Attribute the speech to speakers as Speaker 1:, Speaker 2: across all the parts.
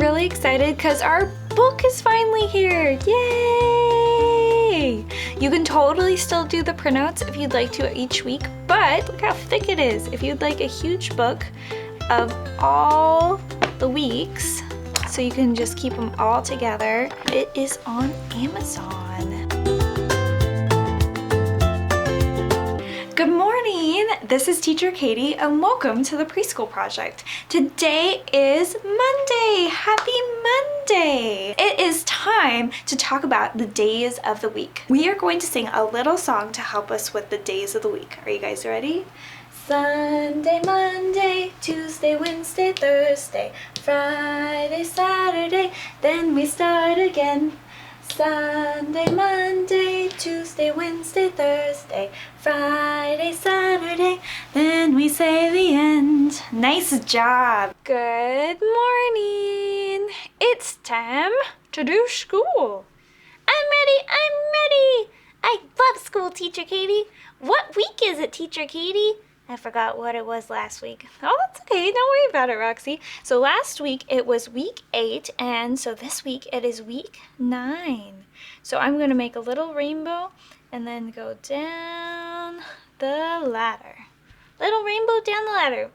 Speaker 1: really excited because our book is finally here. Yay! You can totally still do the printouts if you'd like to each week, but look how thick it is. If you'd like a huge book of all the weeks, so you can just keep them all together, it is on Amazon. Good morning, this is Teacher Katie and welcome to the Preschool Project. Today is Monday. Happy Monday! It is time to talk about the days of the week. We are going to sing a little song to help us with the days of the week. Are you guys ready? Sunday, Monday, Tuesday, Wednesday, Thursday, Friday, Saturday, then we start again. Sunday, Monday, Tuesday, Wednesday, Thursday, Friday, Saturday, then we say the end. Nice job. Good morning. It's time to do school. I'm ready. I love school, Teacher Katie. What week is it, Teacher Katie? I forgot what it was last week. Oh, that's okay. Don't worry about it, Roxy. So last week it was week 8, and so this week it is week 9. So I'm going to make a little rainbow and then go down the ladder. Little rainbow down the ladder.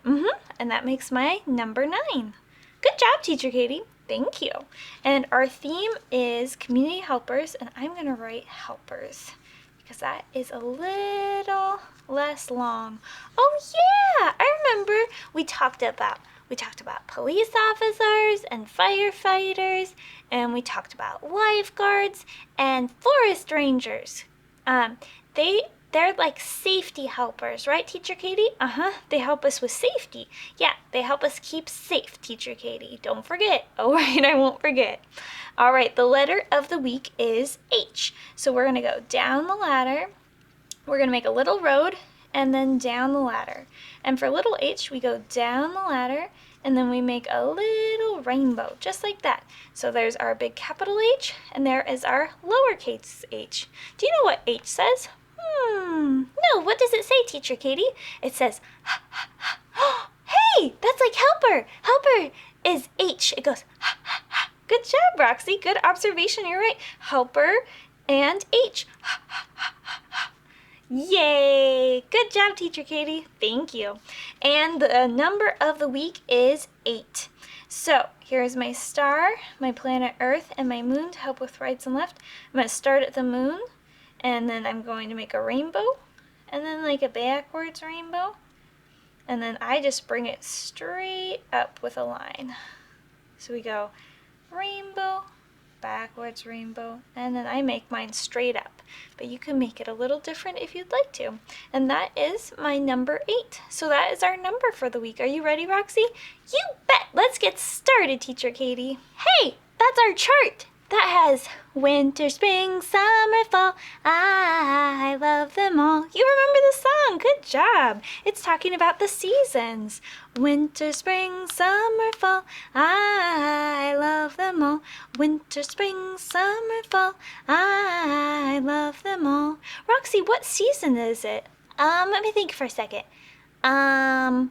Speaker 1: And that makes my number 9. Good job, Teacher Katie. Thank you. And our theme is community helpers, and I'm going to write helpers because that is a little less long. Oh yeah, I remember we talked about police officers and firefighters, and we talked about lifeguards and forest rangers. They're like safety helpers, right, Teacher Katie? They help us with safety. Yeah, they help us keep safe, Teacher Katie. Don't forget. All right, I won't forget. All right, the letter of the week is H. So we're going to go down the ladder. We're going to make a little road and then down the ladder. And for little h, we go down the ladder and then we make a little rainbow, just like that. So there's our big capital H and there is our lowercase h. Do you know what H says? No, what does it say, Teacher Katie? It says, hey, that's like helper. Helper is H. It goes, Good job, Roxy. Good observation. You're right. Helper and H. Yay! Good job, Teacher Katie. Thank you. And the number of the week is 8. So here's my star, my planet Earth, and my moon to help with rights and left. I'm going to start at the moon, and then I'm going to make a rainbow, and then like a backwards rainbow, and then I just bring it straight up with a line. So we go rainbow, backwards rainbow, and then I make mine straight up. But you can make it a little different if you'd like to. And that is my number 8. So that is our number for the week. Are you ready, Roxy? You bet! Let's get started, Teacher Katie. Hey, that's our chart. That has winter, spring, summer, fall. I love them all. You remember the song. Good job. It's talking about the seasons. Winter, spring, summer, fall. I love them all. Winter, spring, summer, fall. I love them all. Roxy, what season is it? Let me think for a second. Fall!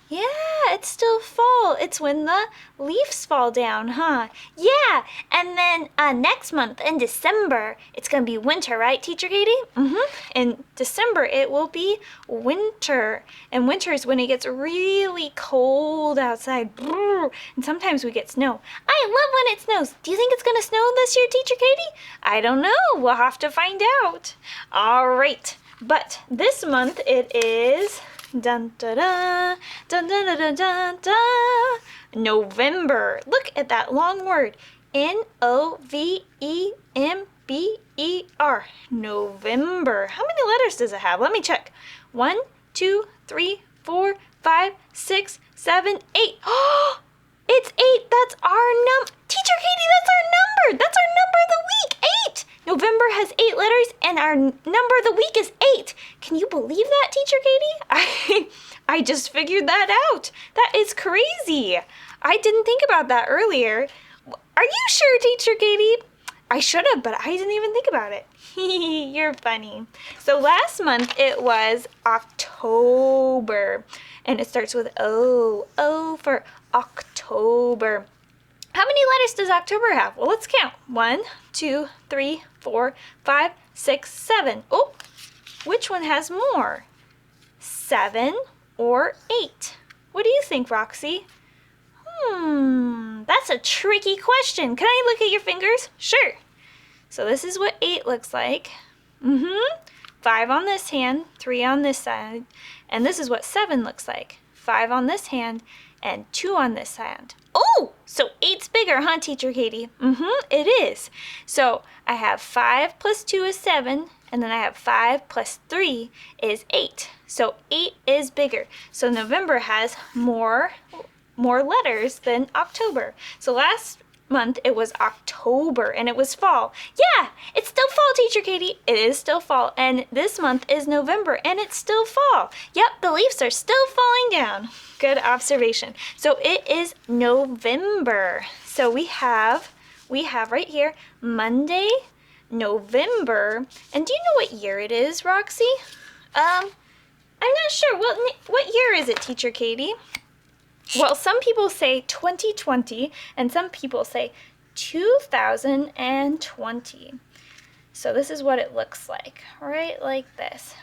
Speaker 1: Yeah, it's still fall. It's when the leaves fall down, huh? Yeah, and then next month in December, it's going to be winter, right, Teacher Katie? In December, it will be winter. And winter is when it gets really cold outside. And sometimes we get snow. I love when it snows. Do you think it's going to snow this year, Teacher Katie? I don't know. We'll have to find out. All right. But this month it is dun da da dun dun dun dun dun da November. Look at that long word. November. November. How many letters does it have? Let me check. 1, 2, 3, 4, 5, 6, 7, 8. Oh, it's 8. That's our number. Teacher Katie, that's our number. That's our number of the week. 8. November has 8 letters and our number of the week is 8. Can you believe that, Teacher Katie? I just figured that out. That is crazy. I didn't think about that earlier. Are you sure, Teacher Katie? I should have, but I didn't even think about it. You're funny. So last month it was October, and it starts with O. O for October. many letters does October have? Well, let's count. 1, 2, 3, 4, 5, 6, 7. Oh, which one has more? 7 or 8? What do you think, Roxy? That's a tricky question. Can I look at your fingers? Sure. So this is what 8 looks like. 5 on this hand, 3 on this side. And this is what 7 looks like. 5 on this hand and 2 on this hand. Oh, so 8's bigger, huh, Teacher Katie? It is. So I have 5 plus 2 is 7, and then I have 5 plus 3 is 8. So 8 is bigger. So November has more letters than October. So last month it was October and it was fall. Yeah, it's still fall, Teacher Katie. It is still fall. And this month is November and it's still fall. Yep, the leaves are still falling down. Good observation. So it is November. So we have right here Monday, November. And do you know what year it is, Roxy? I'm not sure. What year is it, Teacher Katie? Well, some people say 2020 and some people say 2020. So this is what it looks like, right like this.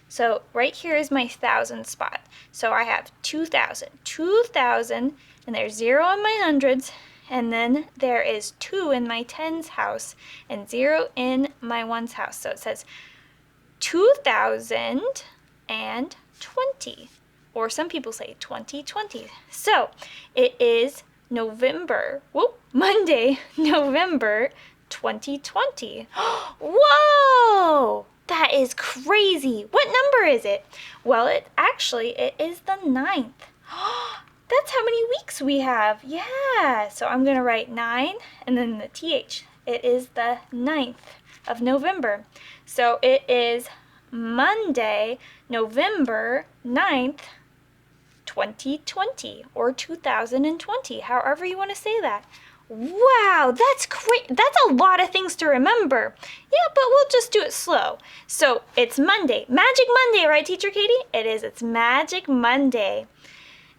Speaker 1: So right here is my thousand spot. So I have 2000, and there's 0 in my hundreds, and then there is 2 in my tens house and 0 in my ones house. So it says 2020. Or some people say 2020. So it is November, Monday, November 2020. Whoa! That is crazy. What number is it? Well, it is the 9th. That's how many weeks we have. Yeah. So I'm going to write 9 and then the TH. It is the 9th of November. So it is Monday, November 9th, 2020 or 2020, however you want to say that. Wow, that's great. That's a lot of things to remember. Yeah, but we'll just do it slow. So it's Monday. Magic Monday, right, Teacher Katie? It is. It's Magic Monday.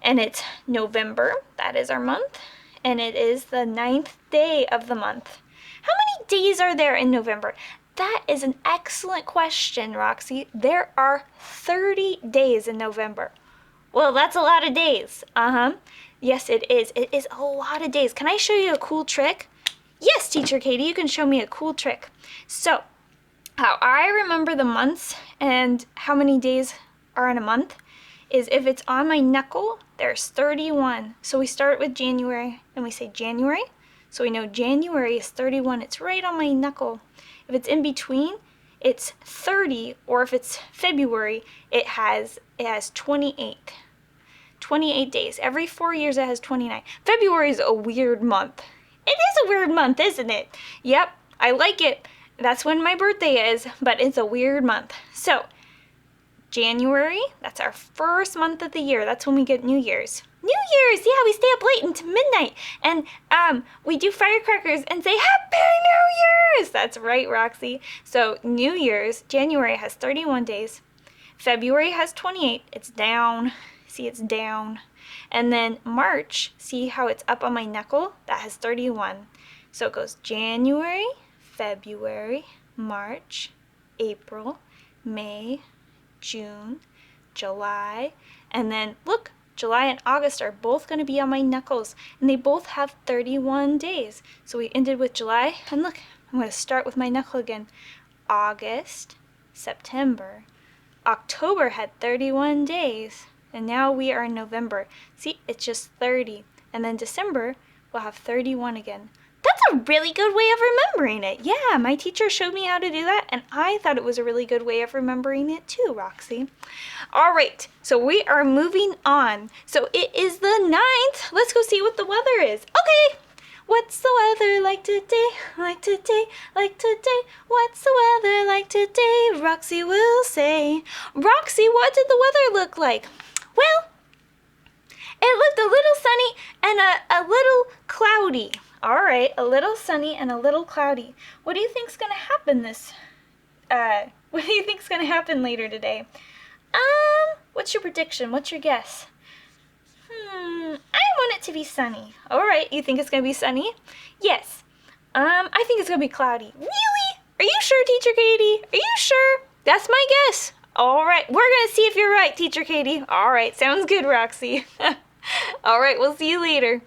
Speaker 1: And it's November. That is our month. And it is the 9th day of the month. How many days are there in November? That is an excellent question, Roxy. There are 30 days in November. Well, that's a lot of days. Yes, it is. It is a lot of days. Can I show you a cool trick? Yes, Teacher Katie, you can show me a cool trick. So, how I remember the months and how many days are in a month is if it's on my knuckle, there's 31. So we start with January and we say January. So we know January is 31. It's right on my knuckle. If it's in between, it's 30, or if it's February, it has 28. 28 days. Every 4 years it has 29. February is a weird month. It is a weird month, isn't it? Yep, I like it. That's when my birthday is, but it's a weird month. So, January, that's our first month of the year. That's when we get New Year's. New Year's, yeah, we stay up late into midnight, and we do firecrackers and say Happy New Year's. That's right, Roxy. So New Year's, January has 31 days. February has 28. It's down. See, it's down. And then March, see how it's up on my knuckle? That has 31. So it goes January, February, March, April, May, June, July, and then look, July and August are both going to be on my knuckles, and they both have 31 days. So we ended with July, and look, I'm going to start with my knuckle again. August, September, October had 31 days, and now we are in November. See, it's just 30, and then December will have 31 again. That's a really good way of remembering it. Yeah, my teacher showed me how to do that, and I thought it was a really good way of remembering it too, Roxy. All right, so we are moving on. So it is the 9th. Let's go see what the weather is. Okay, what's the weather like today? Like today, like today. What's the weather like today? Roxy will say. Roxy, what did the weather look like? Well, it looked a little sunny and a little cloudy. All right, a little sunny and a little cloudy. What do you think's gonna happen what do you think's gonna happen later today? What's your prediction? What's your guess? I want it to be sunny. All right, you think it's going to be sunny? Yes. I think it's going to be cloudy. Really? Are you sure, Teacher Katie? Are you sure? That's my guess. All right, we're going to see if you're right, Teacher Katie. All right, sounds good, Roxy. All right, we'll see you later.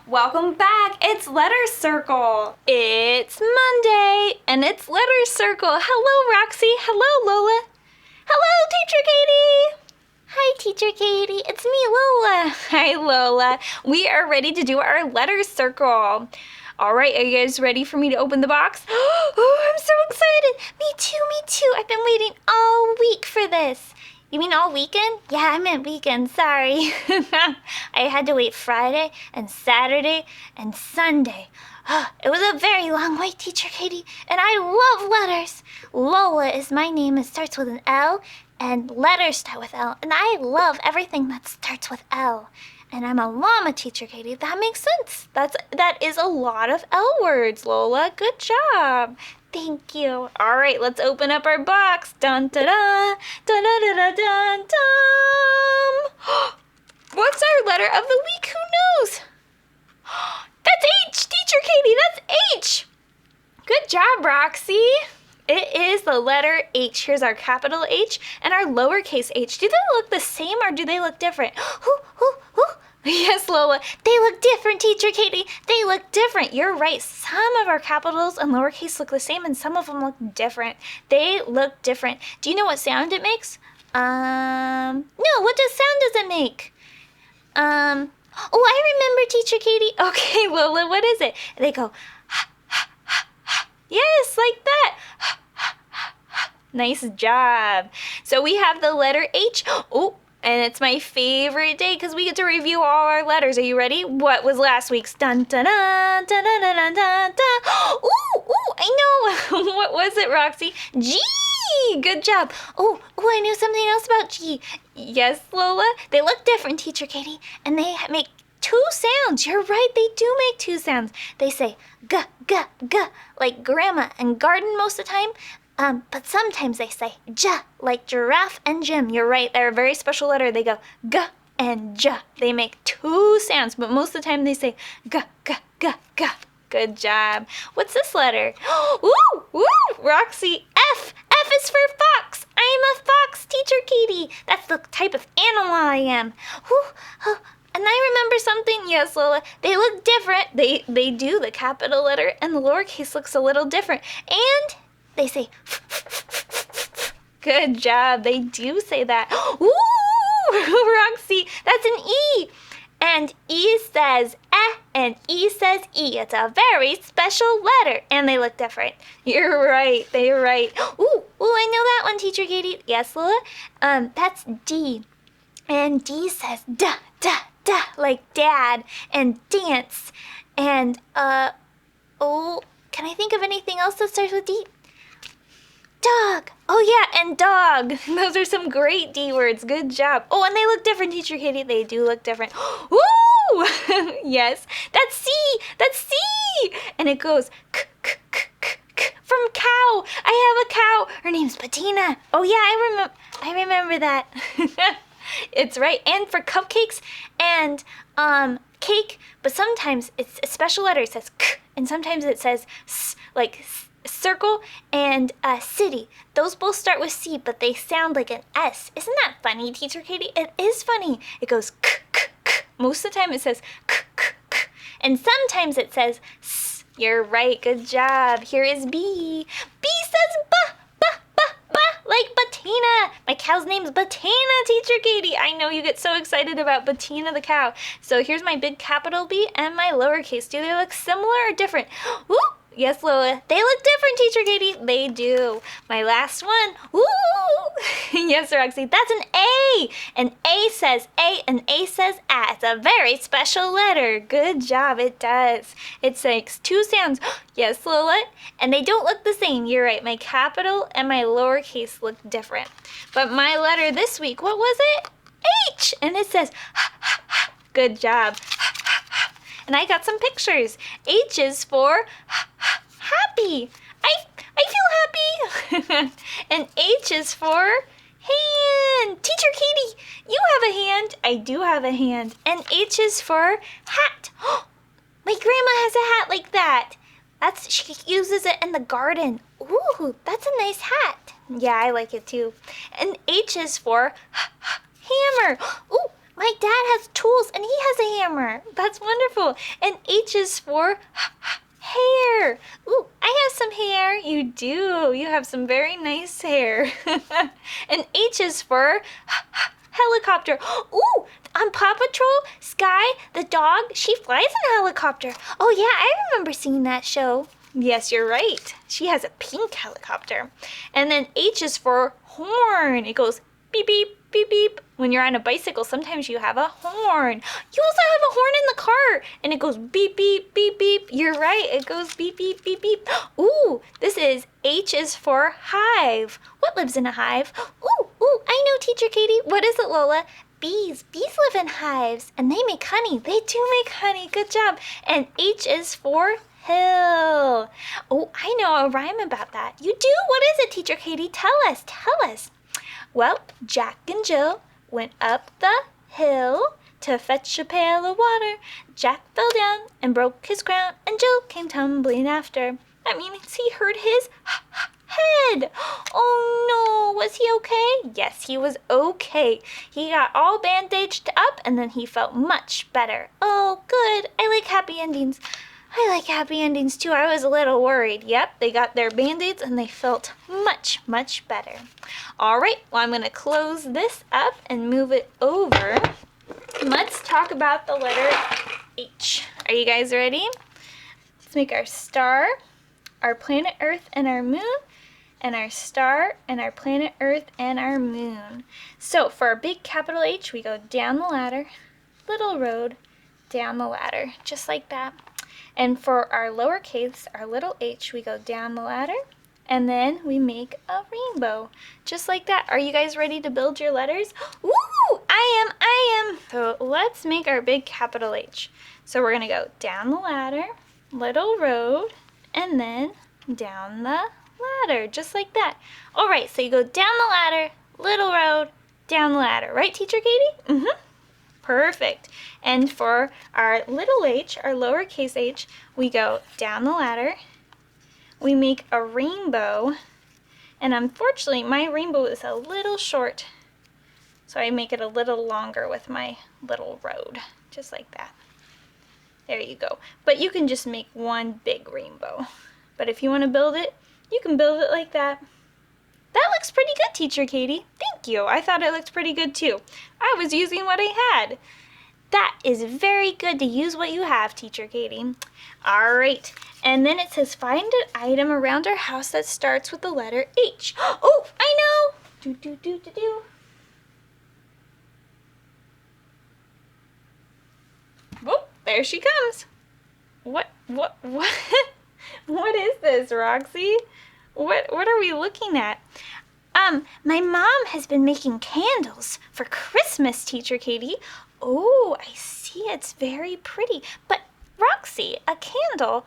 Speaker 1: Welcome back. It's Letter Circle. It's Monday, and it's Letter Circle. Hello, Roxy. Hello, Lola. Hello, Teacher Katie. Hi, Teacher Katie. It's me, Lola. Hi, Lola. We are ready to do our Letter Circle. All right, are you guys ready for me to open the box? Oh, I'm so excited. Me too. I've been waiting all week for this. You mean all weekend? Yeah, I meant weekend, sorry. I had to wait Friday and Saturday and Sunday. It was a very long wait, Teacher Katie, and I love letters. Lola is my name. It starts with an L, and letters start with L, and I love everything that starts with L. And I'm a llama, Teacher Katie. That makes sense. That is a lot of L words, Lola. Good job. Thank you. All right, let's open up our box. Dun da da, dun da da da dun dum. What's our letter of the week? Who knows? That's H, Teacher Katie. That's H. Good job, Roxy. It is the letter H. Here's our capital H and our lowercase h. Do they look the same or do they look different? Yes, Lola, they look different, Teacher Katie. They look different. You're right. Some of our capitals and lowercase look the same and some of them look different. They look different. Do you know what sound it makes? No, what sound does it make? Oh, I remember, Teacher Katie. Okay, Lola, what is it? They go, ha, ha, ha, ha. Yes, like that. Ha, ha, ha, ha. Nice job. So we have the letter H. Oh, and it's my favorite day because we get to review all our letters. Are you ready? What was last week's? Dun dun dun dun dun dun dun dun. Ooh, I know. What was it, Roxy? G. Good job. Oh, I knew something else about G. Yes, Lola. They look different, Teacher Katie, and they make two sounds. You're right. They do make two sounds. They say g, g, g, like grandma and garden most of the time. But sometimes they say J, like giraffe and Jim. You're right, they're a very special letter. They go G and J. They make two sounds, but most of the time they say G, G, G, G. Good job. What's this letter? Woo, Roxy, F. F is for fox. I'm a fox, Teacher Katie. That's the type of animal I am. And I remember something, yes, Lola. They look different. They do. The capital letter and the lowercase looks a little different. And they say, good job. They do say that. Ooh, Roxy, that's an E. And E says eh, and E says E. It's a very special letter, and they look different. You're right. They're right. Ooh, I know that one, Teacher Katie. Yes, Lola. That's D. And D says da, da, da, like dad, and dance. And, can I think of anything else that starts with D? Dog. Oh, yeah, and dog. Those are some great D words. Good job. Oh, and they look different, Teacher Katie. They do look different. Woo! Yes, that's C. That's C. And it goes k, k, k, k, k, from cow. I have a cow. Her name's Bettina. Oh, yeah, I remember that. It's right. And for cupcakes and cake, but sometimes it's a special letter. It says k, and sometimes it says s, like circle and city. Those both start with C, but they sound like an S. Isn't that funny, Teacher Katie? It is funny. It goes k, k, k. Most of the time it says k, k, k. And sometimes it says S. You're right. Good job. Here is B. B says ba, ba, ba, ba, like Bettina. My cow's name's Bettina, Teacher Katie. I know you get so excited about Bettina the cow. So here's my big capital B and my lowercase. Do they look similar or different? Woo! Yes, Lola. They look different, Teacher Katie. They do. My last one. Woo! Yes, Roxy. That's an A. An A says A and A says A. It's a very special letter. Good job. It does. It makes two sounds. Yes, Lola. And they don't look the same. You're right. My capital and my lowercase look different. But my letter this week, what was it? H. And it says ha, ha, ha. Good job. Ha, ha, ha. And I got some pictures. H is for happy. I feel happy. And H is for hand. Teacher Katie, you have a hand. I do have a hand. And H is for hat. My grandma has a hat like that. She uses it in the garden. Ooh, that's a nice hat. Yeah, I like it too. And H is for hammer. Ooh, my dad has tools and he has a hammer. That's wonderful. And H is for hair. Ooh, I have some hair. You do. You have some very nice hair. And H is for helicopter. Ooh, on Paw Patrol, Sky, the dog, she flies in a helicopter. Oh yeah, I remember seeing that show. Yes, you're right. She has a pink helicopter. And then H is for horn. It goes beep, beep, beep, beep. When you're on a bicycle, sometimes you have a horn. You also have a horn in the car, and it goes beep, beep, beep, beep. You're right, it goes beep, beep, beep, beep. Ooh, this is H is for hive. What lives in a hive? Ooh, I know, Teacher Katie. What is it, Lola? Bees. Bees live in hives, and they make honey. They do make honey. Good job. And H is for hill. Oh, I know a rhyme about that. You do? What is it, Teacher Katie? Tell us. Well, Jack and Jill went up the hill to fetch a pail of water. Jack fell down and broke his crown, and Jill came tumbling after. That means he hurt his head. Oh no, was he okay? Yes, he was okay. He got all bandaged up and then he felt much better. Oh, good. I like happy endings. I like happy endings too. I was a little worried. Yep, they got their band-aids and they felt much, much better. All right, well, I'm going to close this up and move it over. Let's talk about the letter H. Are you guys ready? Let's make our star, our planet Earth, and our moon, and our star, and our planet Earth, and our moon. So for our big capital H, we go down the ladder, little road, down the ladder, just like that. And for our lowercase, our little h, we go down the ladder, and then we make a rainbow, just like that. Are you guys ready to build your letters? Woo! I am. So let's make our big capital H. So we're gonna go down the ladder, little road, and then down the ladder, just like that. All right, so you go down the ladder, little road, down the ladder. Right, Teacher Katie? Mm-hmm. Perfect. And for our little h, our lowercase h, we go down the ladder, we make a rainbow, and unfortunately my rainbow is a little short, so I make it a little longer with my little road, just like that. There you go. But you can just make one big rainbow. But if you want to build it, you can build it like that. That looks pretty good, Teacher Katie. Thank you. I thought it looked pretty good too. I was using what I had. That is very good to use what you have, Teacher Katie. All right. And then it says, find an item around our house that starts with the letter H. Oh, I know. Do. Whoop, there she comes. What? What is this, Roxy? What are we looking at? My mom has been making candles for Christmas, Teacher Katie. Oh, I see. It's very pretty. But Roxy, a candle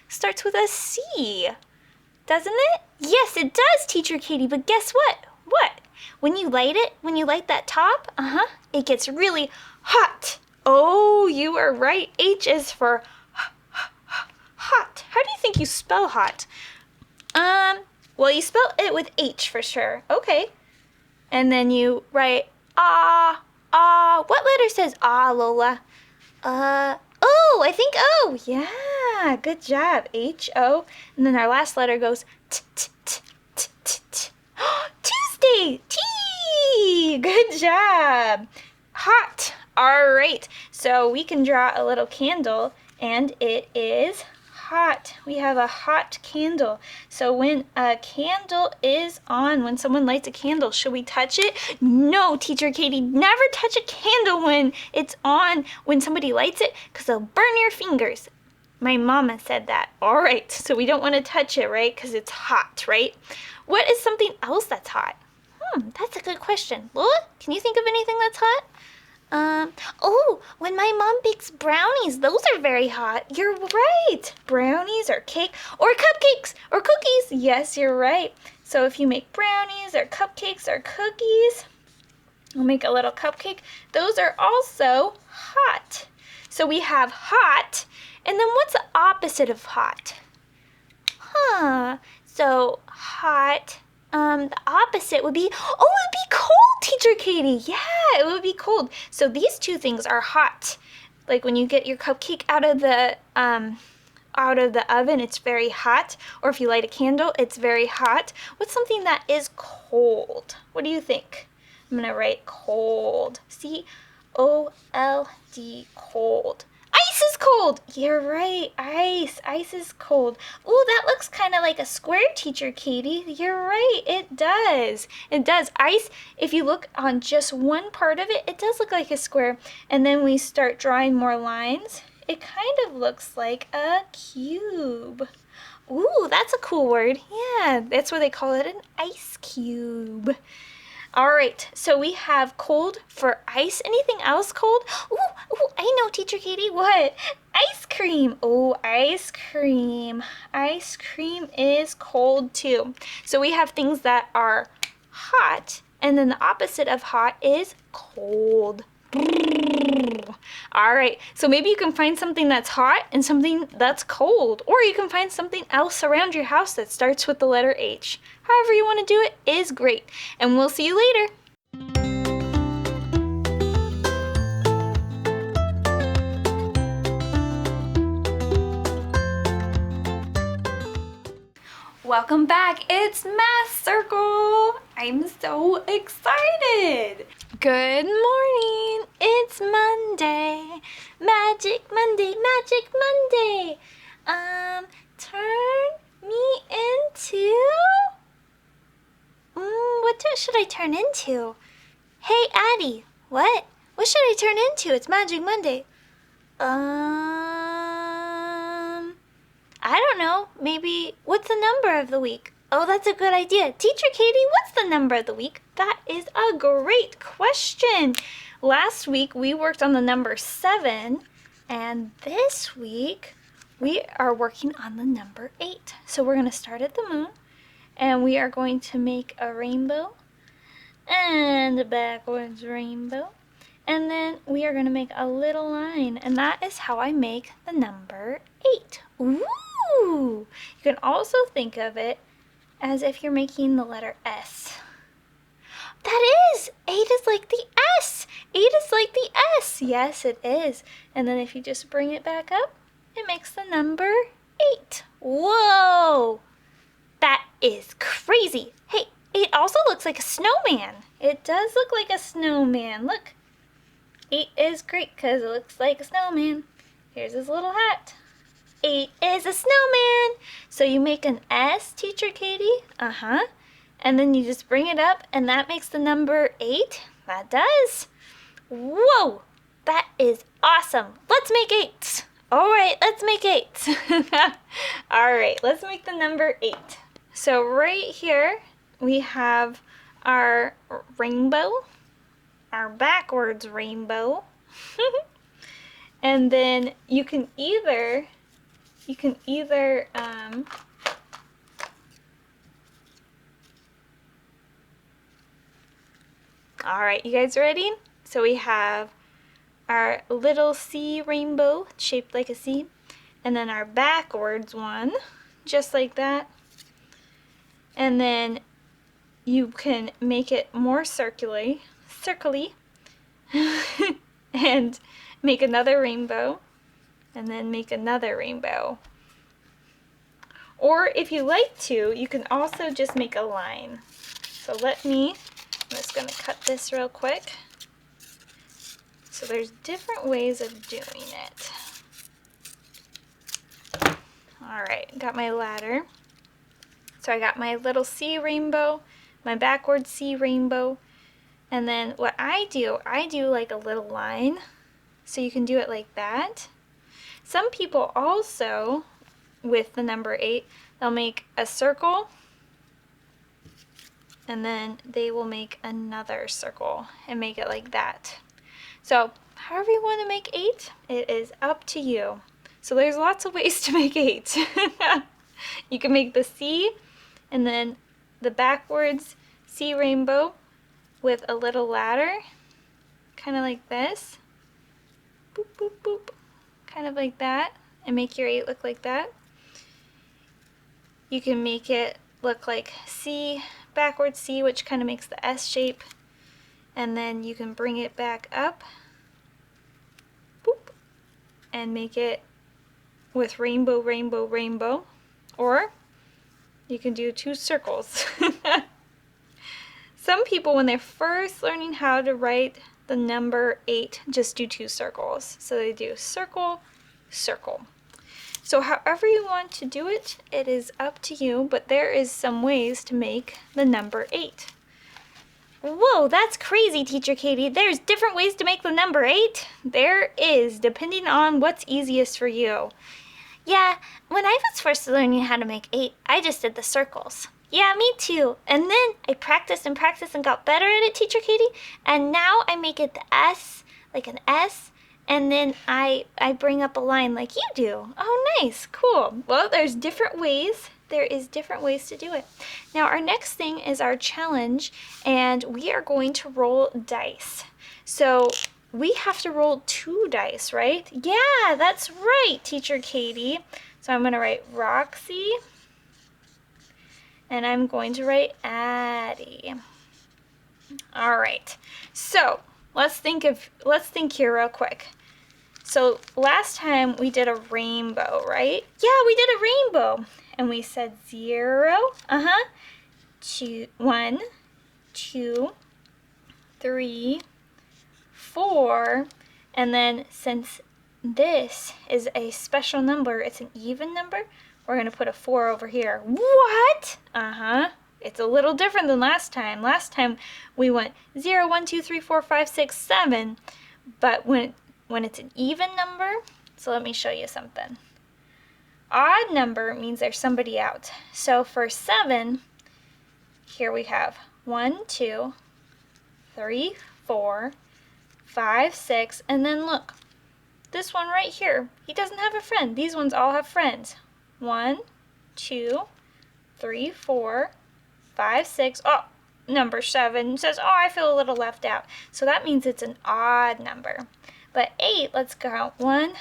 Speaker 1: starts with a C, doesn't it? Yes, it does, Teacher Katie. But guess what? What? When you light it, when you light that top, it gets really hot. Oh, you are right. H is for hot. How do you think you spell hot? Well, you spell it with H for sure. Okay. And then you write ah. What letter says ah, Lola? O, I think O. Yeah, good job. H-O. And then our last letter goes t. Tuesday. T. Good job. Hot. All right. So we can draw a little candle, and it is hot. We have a hot candle. So when a candle is on, when someone lights a candle, should we touch it? No, Teacher Katie, never touch a candle when it's on, when somebody lights it, because they'll burn your fingers. My mama said that. All right, so we don't want to touch it, right? Because it's hot, right? What is something else that's hot? That's a good question. Lola, can you think of anything that's hot? Oh, when my mom bakes brownies, those are very hot. You're right. Brownies or cake or cupcakes or cookies. Yes, you're right. So if you make brownies or cupcakes or cookies, we'll make a little cupcake. Those are also hot. So we have hot, and then what's the opposite of hot? So hot, the opposite would be, oh, it would be cold, Teacher Katie. Yeah, it would be cold. So these two things are hot. Like when you get your cupcake out of the oven, it's very hot. Or if you light a candle, it's very hot. What's something that is cold? What do you think? I'm gonna write cold. C-O-L-D, cold. Ice is cold. You're right. Ice. Ice is cold. Ooh, that looks kind of like a square, Teacher Katie. You're right. It does. It does. Ice, if you look on just one part of it, it does look like a square. And then we start drawing more lines. It kind of looks like a cube. Ooh, that's a cool word. Yeah, that's what they call it, an ice cube. All right, so we have cold for ice. Anything else cold? Ooh, I know, Teacher Katie. What? Ice cream. Oh, ice cream. Ice cream is cold too. So we have things that are hot, and then the opposite of hot is cold. All right, so maybe you can find something that's hot and something that's cold, or you can find something else around your house that starts with the letter H. However you want to do it is great, and we'll see you later. Welcome back. It's Math Circle. I'm so excited. Good morning. It's Monday. Magic Monday, Magic Monday. Turn me into... what should I turn into? Hey, Addie. What? What should I turn into? It's Magic Monday. I don't know. Maybe, what's the number of the week? Oh, that's a good idea. Teacher Katie, what's the number of the week? That is a great question. Last week, we worked on the number 7, and this week, we are working on the number 8. So we're going to start at the moon, and we are going to make a rainbow, and a backwards rainbow, and then we are going to make a little line, and that is how I make the number 8. Ooh! You can also think of it as if you're making the letter S. That is! 8 is like the S! 8 is like the S! Yes, it is. And then if you just bring it back up, it makes the number 8. Whoa! That is crazy! Hey, 8 also looks like a snowman. It does look like a snowman. Look. 8 is great because it looks like a snowman. Here's his little hat. 8 is a snowman. So you make an S, Teacher Katie. And then you just bring it up, and that makes the number 8. That does. Whoa, that is awesome. Let's make 8s. All right, let's make 8s. All right, let's make the number 8. So right here, we have our rainbow, our backwards rainbow. And then you can either all right, you guys ready? So we have our little C rainbow shaped like a C, and then our backwards one, just like that. And then you can make it more circularly, and make another rainbow, and then make another rainbow. Or if you like to, you can also just make a line. So I'm just gonna cut this real quick. So there's different ways of doing it. All right, got my ladder. So I got my little C rainbow, my backward C rainbow, and then what I do like a little line. So you can do it like that. Some people also, with the number 8, they'll make a circle, and then they will make another circle and make it like that. So however you want to make 8, it is up to you. So there's lots of ways to make 8. You can make the C and then the backwards C rainbow with a little ladder, kind of like this. Boop, boop, boop. Kind of like that, and make your 8 look like that. You can make it look like C, backwards C, which kind of makes the S shape, and then you can bring it back up, boop, and make it with rainbow, rainbow, rainbow, or you can do 2 circles. Some people, when they're first learning how to write the number 8, just do 2 circles. So they do circle, circle. So however you want to do it, it is up to you, but there is some ways to make the number 8. Whoa, that's crazy, Teacher Katie. There's different ways to make the number 8? There is, depending on what's easiest for you. Yeah, when I was first learning how to make 8, I just did the circles. Yeah, me too. And then I practiced and practiced and got better at it, Teacher Katie. And now I make it the S, like an S, and then I bring up a line like you do. Oh, nice, cool. Well, there's different ways. There is different ways to do it. Now, our next thing is our challenge, and we are going to roll dice. So we have to roll 2 dice, right? Yeah, that's right, Teacher Katie. So I'm going to write Roxy, and I'm going to write Addie. All right. So let's think here real quick. So last time we did a rainbow, right? Yeah, we did a rainbow, and we said 0. 1, 2, 3, 4, and then since this is a special number, it's an even number, we're going to put a 4 over here. What? It's a little different than last time. Last time we went 0, 1, 2, 3, 4, 5, 6, 7. But when it's an even number, so let me show you something. Odd number means there's somebody out. So for 7, here we have 1, 2, 3, 4, 5, 6, and then look, this one right here, he doesn't have a friend. These ones all have friends. 1, 2, 3, 4, 5, 6. Oh, number 7 says, oh, I feel a little left out. So that means it's an odd number. But 8, let's count 1,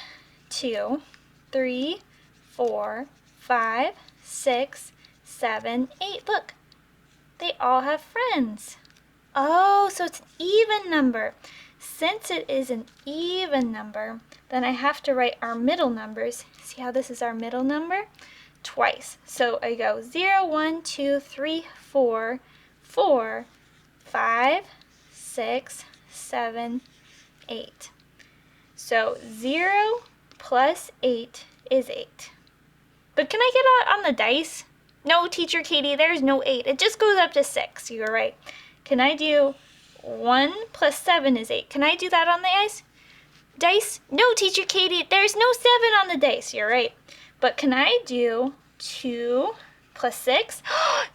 Speaker 1: 2, 3, 4, 5, 6, 7, 8. Look, they all have friends. Oh, so it's an even number. Since it is an even number, then I have to write our middle numbers. See how this is our middle number? Twice. So I go 0, 1, 2, 3, 4, 4, 5, 6, 7, 8. So 0 plus 8 is 8. But can I get out on the dice? No, Teacher Katie, there's no 8. It just goes up to 6. You're right. Can I do 1 plus 7 is 8? Can I do that on the dice? No, Teacher Katie, there's no 7 on the dice. You're right. But can I do 2 plus 6?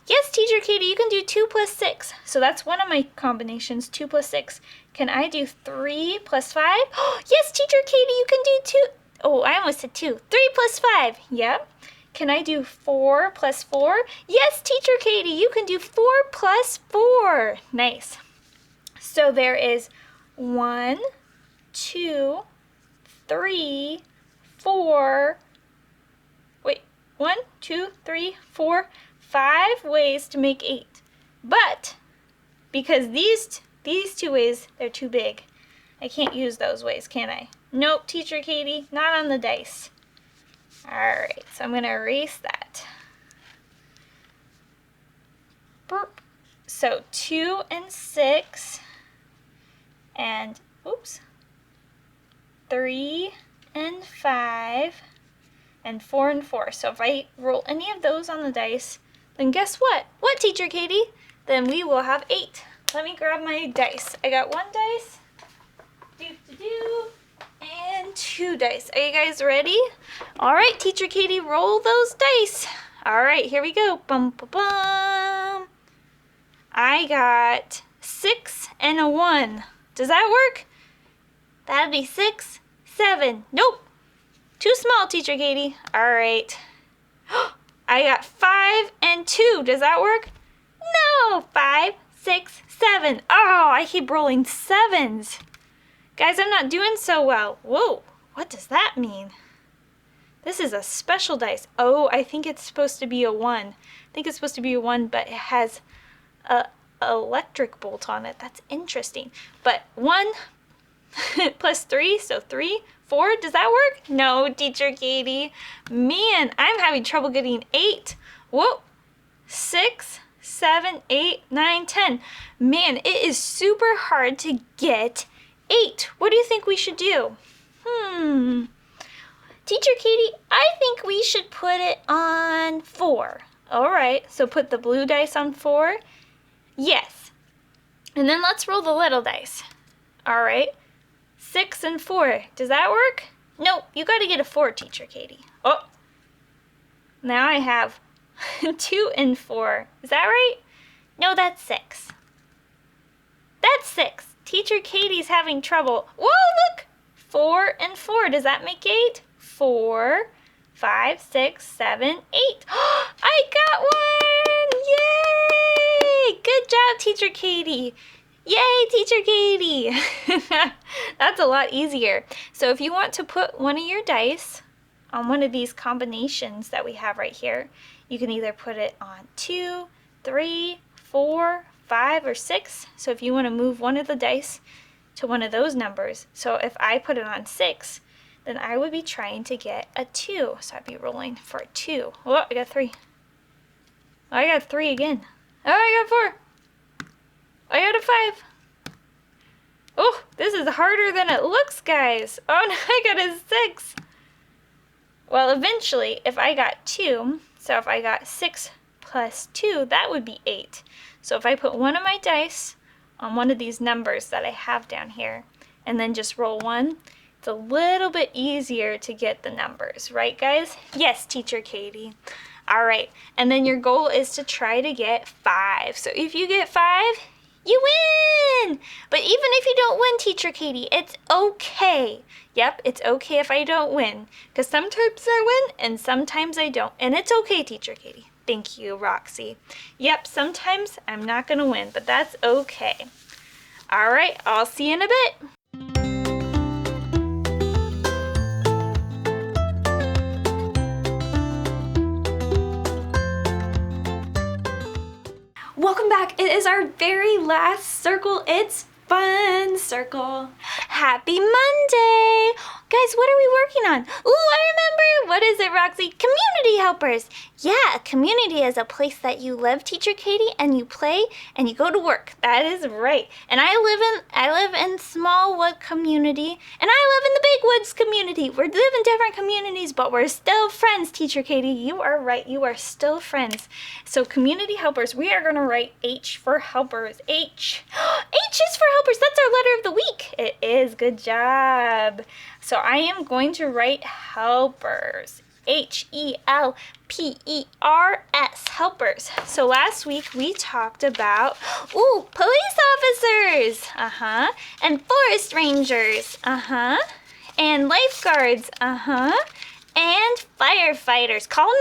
Speaker 1: Yes, Teacher Katie, you can do 2 plus 6. So that's one of my combinations, 2 plus 6. Can I do 3 plus 5? Yes, Teacher Katie, you can do 2. Oh, I almost said 2. 3 plus 5. Yep. Can I do 4 plus 4? Yes, Teacher Katie, you can do 4 plus 4. Nice. So there is 1, 2, 3, 4. Wait, 1, 2, 3, 4, 5 ways to make 8. But because these 2 ways, they're too big. I can't use those ways, can I? Nope, Teacher Katie, not on the dice. Alright, so I'm going to erase that. Burp. So 2 and 6, and, oops, 3 and 5, and 4 and 4. So if I roll any of those on the dice, then guess what? What, Teacher Katie? Then we will have 8. Let me grab my dice. I got 1 dice, and 2 dice. Are you guys ready? All right, Teacher Katie, roll those dice. All right, here we go. Bum, bum, bum. I got 6 and a 1. Does that work? That'd be 6, 7. Nope. Too small, Teacher Katie. All right. I got 5 and 2. Does that work? No. 5, 6, 7. Oh, I keep rolling 7s. Guys, I'm not doing so well. Whoa. What does that mean? This is a special dice. Oh, I think it's supposed to be a 1. I think it's supposed to be a 1, but it has a electric bolt on it. That's interesting. But 1 plus 3, so 3, 4. Does that work? No, Teacher Katie. Man, I'm having trouble getting 8. Whoa. 6, 7, 8, 9, 10. Man, it is super hard to get 8. What do you think we should do? Teacher Katie, I think we should put it on 4. All right, so put the blue dice on 4. Yes. And then let's roll the little dice. All right. 6 and 4. Does that work? Nope, you got to get a 4, Teacher Katie. Oh. Now I have 2 and 4. Is that right? No, that's 6. That's 6. Teacher Katie's having trouble. Whoa, look! 4 and 4. Does that make 8? 4, 5, 6, 7, 8. I got one! Yay! Good job, Teacher Katie. Yay, Teacher Katie. That's a lot easier. So if you want to put one of your dice on one of these combinations that we have right here, you can either put it on 2, 3, 4, 5, or 6. So if you want to move one of the dice to one of those numbers, so if I put it on 6, then I would be trying to get a 2. So I'd be rolling for a 2. Oh, I got 3. Oh, I got 3 again. Oh, I got 4. I got a 5. Oh, this is harder than it looks, guys. Oh, no, I got a 6. Well, eventually, if I got 2, so if I got 6 plus 2, that would be 8. So if I put one of my dice on one of these numbers that I have down here, and then just roll 1, it's a little bit easier to get the numbers, right, guys? Yes, Teacher Katie. All right, and then your goal is to try to get 5. So if you get 5, you win! But even if you don't win, Teacher Katie, it's okay. Yep, it's okay if I don't win, because sometimes I win and sometimes I don't. And it's okay, Teacher Katie. Thank you, Roxy. Yep, sometimes I'm not going to win, but that's okay. All right, I'll see you in a bit. Welcome back. It is our very last circle. It's fun circle. Happy Monday. Guys, what are we working on? Ooh, I remember. What is it, Roxy? Community helpers. Yeah, a community is a place that you live, Teacher Katie, and you play and you go to work. That is right. And I live in Smallwood community, and I live in the Big Woods community. We live in different communities, but we're still friends, Teacher Katie. You are right. You are still friends. So community helpers, we are going to write H for helpers. H. H is for helpers. That's our letter of the week. It is. Good job. So I am going to write helpers. Helpers, helpers. So last week we talked about, police officers, and forest rangers, and lifeguards, and firefighters. Call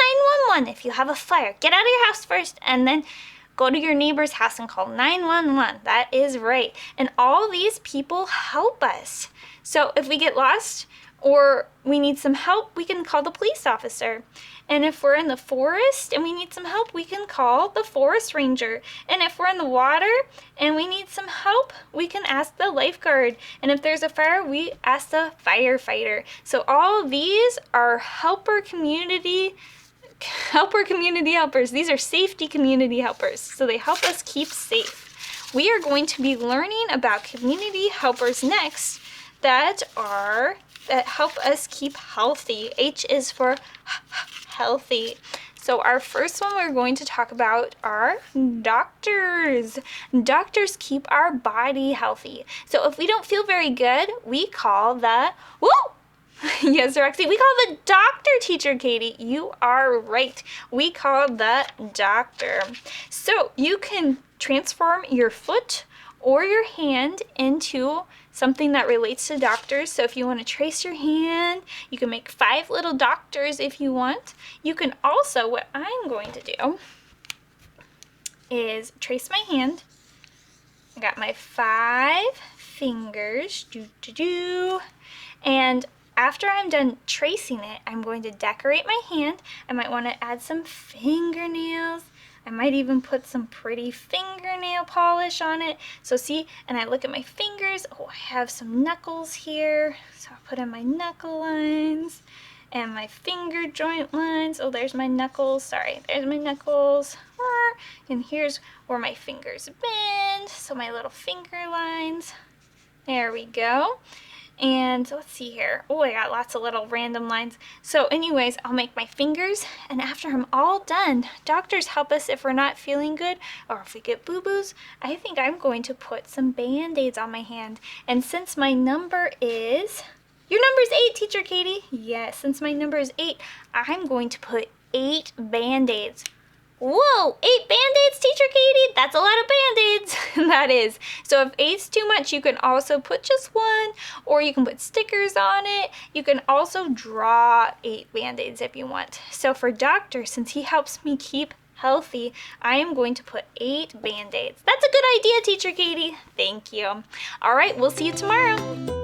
Speaker 1: 911 if you have a fire. Get out of your house first and then go to your neighbor's house and call 911. That is right. And all these people help us. So if we get lost or we need some help, we can call the police officer. And if we're in the forest and we need some help, we can call the forest ranger. And if we're in the water and we need some help, we can ask the lifeguard. And if there's a fire, we ask the firefighter. So all these are community helpers. These are safety community helpers. So they help us keep safe. We are going to be learning about community helpers next that help us keep healthy. H is for healthy. So our first one we're going to talk about are doctors. Doctors keep our body healthy. So if we don't feel very good, we call the, yes, Roxy, we call the doctor, Teacher Katie. You are right. We call the doctor. So you can transform your foot or your hand into something that relates to doctors. So if you want to trace your hand, you can make 5 little doctors if you want. You can also, what I'm going to do is trace my hand. I got my 5 fingers, and after I'm done tracing it, I'm going to decorate my hand. I might want to add some fingernails. I might even put some pretty fingernail polish on it. So see, and I look at my fingers. Oh, I have some knuckles here. So I'll put in my knuckle lines and my finger joint lines. Oh, there's my knuckles. Sorry, there's my knuckles. And here's where my fingers bend. So my little finger lines. There we go. And let's see here. Oh, I got lots of little random lines. So anyways, I'll make my fingers, and after I'm all done, doctors help us if we're not feeling good or if we get boo-boos. I think I'm going to put some band-aids on my hand. And since my number is... Your number is 8, Teacher Katie. Yes, since my number is 8, I'm going to put 8 band-aids. Whoa, 8 Band-Aids, Teacher Katie? That's a lot of Band-Aids. That is. So if 8's too much, you can also put just 1, or you can put stickers on it. You can also draw 8 Band-Aids if you want. So for Doctor, since he helps me keep healthy, I am going to put 8 Band-Aids. That's a good idea, Teacher Katie. Thank you. All right, we'll see you tomorrow.